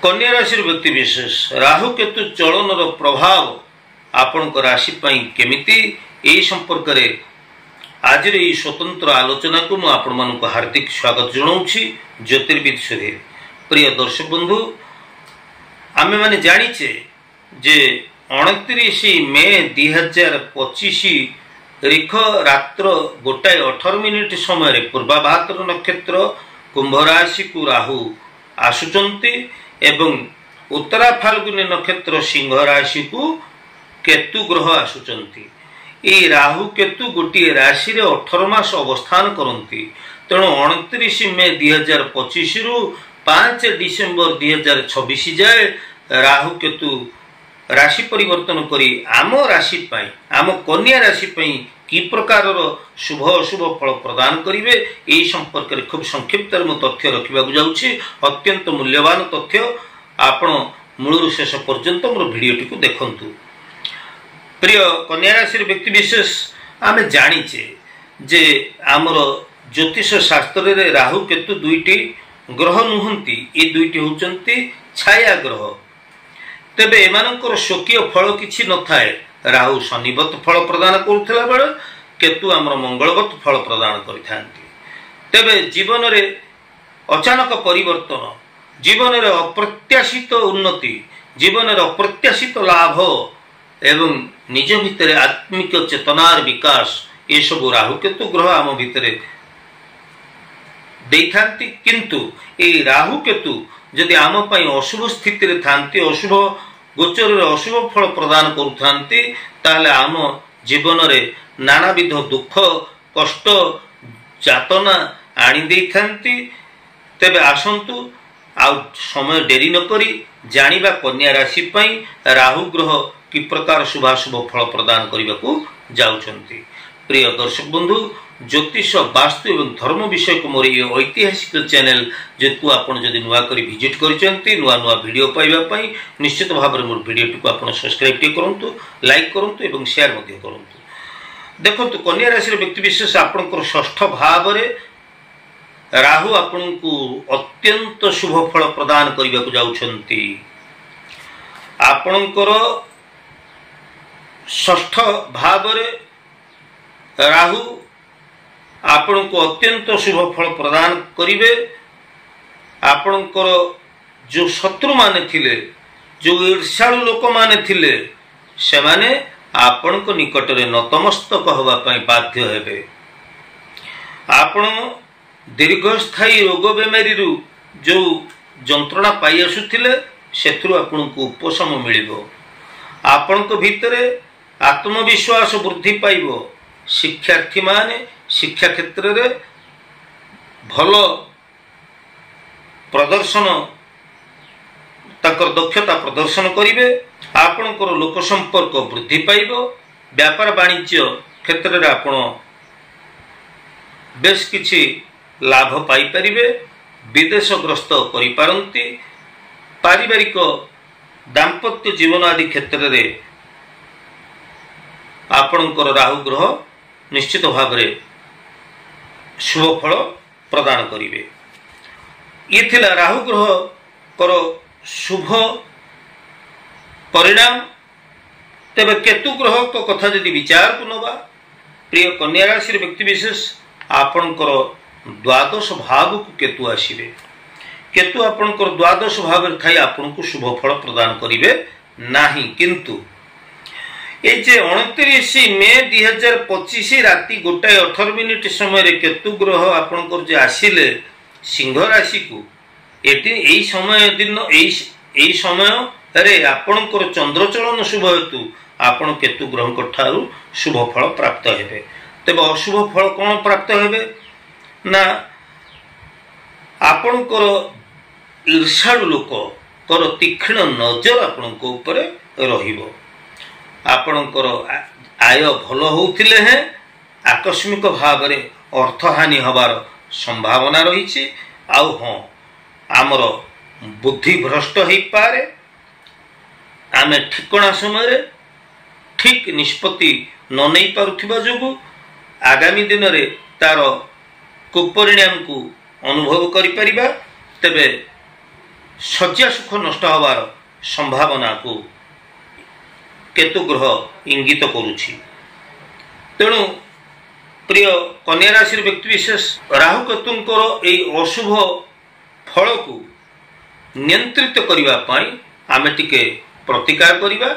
कन्या राशि व्यक्ति विशेष राहु केतु चलन प्रभाव आपण राशि केमिति एही संपर्क रे आज स्वतंत्र आलोचना को मुझे हार्दिक स्वागत जनाऊँगी। ज्योतिर्विद सुधीर प्रिय दर्शक बंधु आमे माने जानिचे जे 29 मे 2025 रिख रात्र 1:18 समय पूर्वाभाद्र नक्षत्र कुंभ राशि को राहु आसुचंती एवं उत्तरा फाल्गुनी नक्षत्र सिंह राशि को केतु ग्रह आसुचंती। ये राहु केतु गोटे राशि रे 18 मास अवस्थान करती। तेणु 29 मे 2025 रु 5 डिसेम्बर 2026 जाए राहु केतु राशि परिवर्तन करी आम राशि आम कन्या राशि कि प्रकार शुभ अशुभ फल प्रदान करेंगे यही संपर्क में खूब संक्षिप्त तथ्य रखा जाऊँगी। अत्यंत मूल्यवान तथ्य आपण मूल शेष पर्यंत मोर भिडियोटी को देखंतु। प्रिय कन्या राशि व्यक्ति विशेष आम जानिचे जे आमर ज्योतिष शास्त्र रे राहु केतु दुईटी ग्रह नुहंती। ये दुईटी होचंती छाया ग्रह। तेबे एमानकर स्वकीय फल किछि न थाए। राहु शनिवत फल प्रदान करुथिला बेले केतु आमर मंगलवत फल प्रदान करिथांती। तेबे जीवन रे अचानक परिवर्तन, जीवन रे अप्रत्याशित उन्नति, जीवन रे अप्रत्याशित लाभ एवं निज भितर आत्मिक चेतनार विकास ये सब राहु केतु ग्रह आम भितर देइथांती। किंतु ए राहु केतु यदि आम पई अशुभ स्थिति रे थांती, अशुभ गोचर रे अशुभ फल प्रदान करुथांती, ताले आम जीवन रे नानाविध दुख कष्ट जातना आनी देइथांती। तेबे आसंतु आ समय डेरी न करी जानिबा कन्या राशि पई राहु ग्रह कि प्रकार शुभाशुभ फल प्रदान करने को जाउछंती। प्रिय दर्शक बंधु ज्योतिष वास्तु एवं धर्म विषय को मोर ये ऐतिहासिक चैनल जो आपन जदि नुआ करी विजिट करचंती नुआ नुआ वीडियो पाइबा पई निश्चित भाव में मोर वीडियो को आपन सब्सक्राइब करंतु, लाइक करंतु एवं शेयर मध्य करंतु। देखंतु कन्या राशि व्यक्ति विशेष आपनकर षष्ठ भाव रे राहु आपन को अत्यंत शुभ फल प्रदान करने को जाउछंती। आपनकर षष्ठ भाव रे राहु आपण को अत्यंत शुभ फल प्रदान करिवे। आपणकर जो शत्रु माने थिले, जो ईर्ष्यालु लोक माने थिले, से माने आपण को निकट रे नतमस्तक होबा पई बाध्य हेबे। आपण दीर्घस्थायी रोग बेमारी रु जो जंत्रणा पाई आसुथिले सेथरु आपण को उपशम मिलिबो। आपण को भितरे आत्मविश्वास वृद्धि पाइब। शिक्षार्थी माने शिक्षा क्षेत्र रे भल प्रदर्शन ताकर दक्षता प्रदर्शन करिवे। आपणकर लोक संपर्क वृद्धि पाइब। व्यापार वाणिज्य क्षेत्र रे आपण बेस किछि लाभ पाई परिबे। विदेश ग्रस्त करि पारंती। पारिवारिक दाम्पत्य जीवन आदि क्षेत्र रे आपणकर राहु ग्रह निश्चित भाव में शुभ फल प्रदान करिवे। ये थिला राहु ग्रह कर शुभ परिणाम। तेबे केतु ग्रह को कथा यदि विचार को नबा प्रिय कन्या राशि व्यक्ति विशेष आपणकर द्वादश भाव को केतु आसीबे। केतु आपणकर द्वादश भाव रे थाई आपन को शुभ फल प्रदान करिवे नाही। किंतु ये 29 मे 2025 राति 1:18 समय केतु ग्रह आपनकर जे आसिले सिंह राशि को एटी समय दिन एई समय रे आपनकर चंद्रचलन शुभ हेतु आपण केतु ग्रह ठारू शुभ फल प्राप्त हेबे। तेबे अशुभ फल कौन प्राप्त हेबे ना आपनकर ईर्ष्यालु लोक कर तीक्ष्ण नजर आपनक ऊपर रहिबो। आपणकर आय भल होउथिले हैं आकस्मिक भाव रे अर्थहानि हबार संभावना रही। आउ हाँ आमर बुद्धि भ्रष्ट हो पारे। आमे ठिकणा समय ठीक निष्पत्ति न नहीं पारुथिबा जोगु आगामी दिन रे तार कुपरिणाम को अनुभव करि परिबा। तेबे शज्या सुख नष्ट हबार संभावना को केतु ग्रह इंगित करुछि। तेणु प्रिय कन्या राशि व्यक्ति विशेष राहु केतुंकर एई अशुभ फल को नियंत्रित करिवा पाई आमे टिके प्रतिकार करिवा।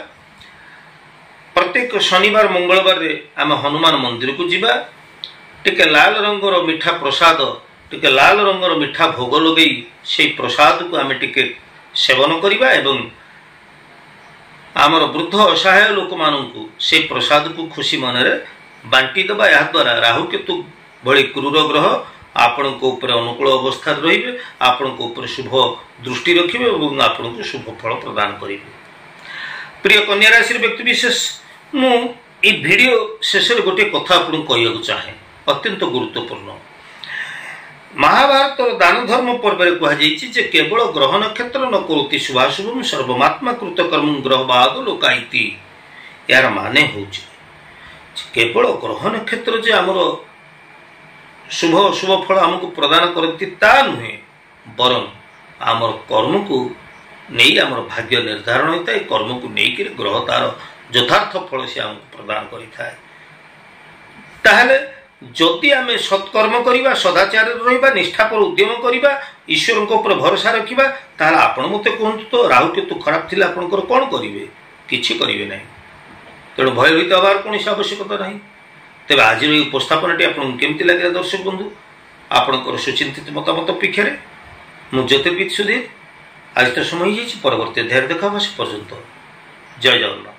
प्रत्येक शनिवार मंगलवार रे आमे हनुमान मंदिर को जिबा, टिके लाल रंगर मिठा प्रसाद टिके लाल रंगर मिठा भोग लगे से प्रसाद को आमे टिके सेवन करिबा एवं आमर वृद्ध असहाय लोक मानू से प्रसाद को खुशी मन बांटी देबा। या द्वारा राहु केतु भली क्रूर ग्रह आपण को ऊपर अनुकूल अवस्था रहिबे, आपण को ऊपर शुभ दृष्टि रखिबे एवं आपण को शुभ फल प्रदान करिबे। प्रिय कन्या राशि व्यक्ति विशेष मु ए वीडियो शेष गोटे कथा आपन कहया चाहे, अत्यंत गुरुत्वपूर्ण। महाभारत दान धर्म पर्व कह जे केवल ग्रह नक्षत्र न करोति शुभाशुभम सर्वमात्मा कृत कर्म ग्रह बाद लोकाइति। यार माने होछि केवल ग्रह नक्षत्र जे आमर शुभ अशुभ फल हमको प्रदान करती ता नुहे, बरं आमर कर्म को नहीं आमर भाग्य निर्धारण होता है। कर्म को नहीं ग्रह तार यथार्थ फल से हमको प्रदान करिथाए। ताहले जदि आमे सत्कर्म करिबा, सदाचार रहिबा, निष्ठा पर उद्यम करिबा, ईश्वर को ऊपर भरोसा रखिबा, ताहले आपण मते कहंतु तो राहु केतु खराब थिला आपनकर कोन करिवे? किछि करिवे नाही। तेणु भयभीत हबार कौन आवश्यकता नहीं। तेज आज उपस्थापन आपको केमती लगे दर्शक बंधु? आपणकर सुचिंतित मतामत अपेक्षा मु ज्योतिर्विद सुधीर। आज तो समय परवर्ती अध्याय देखा पर्यंत जय जगन्नाथ।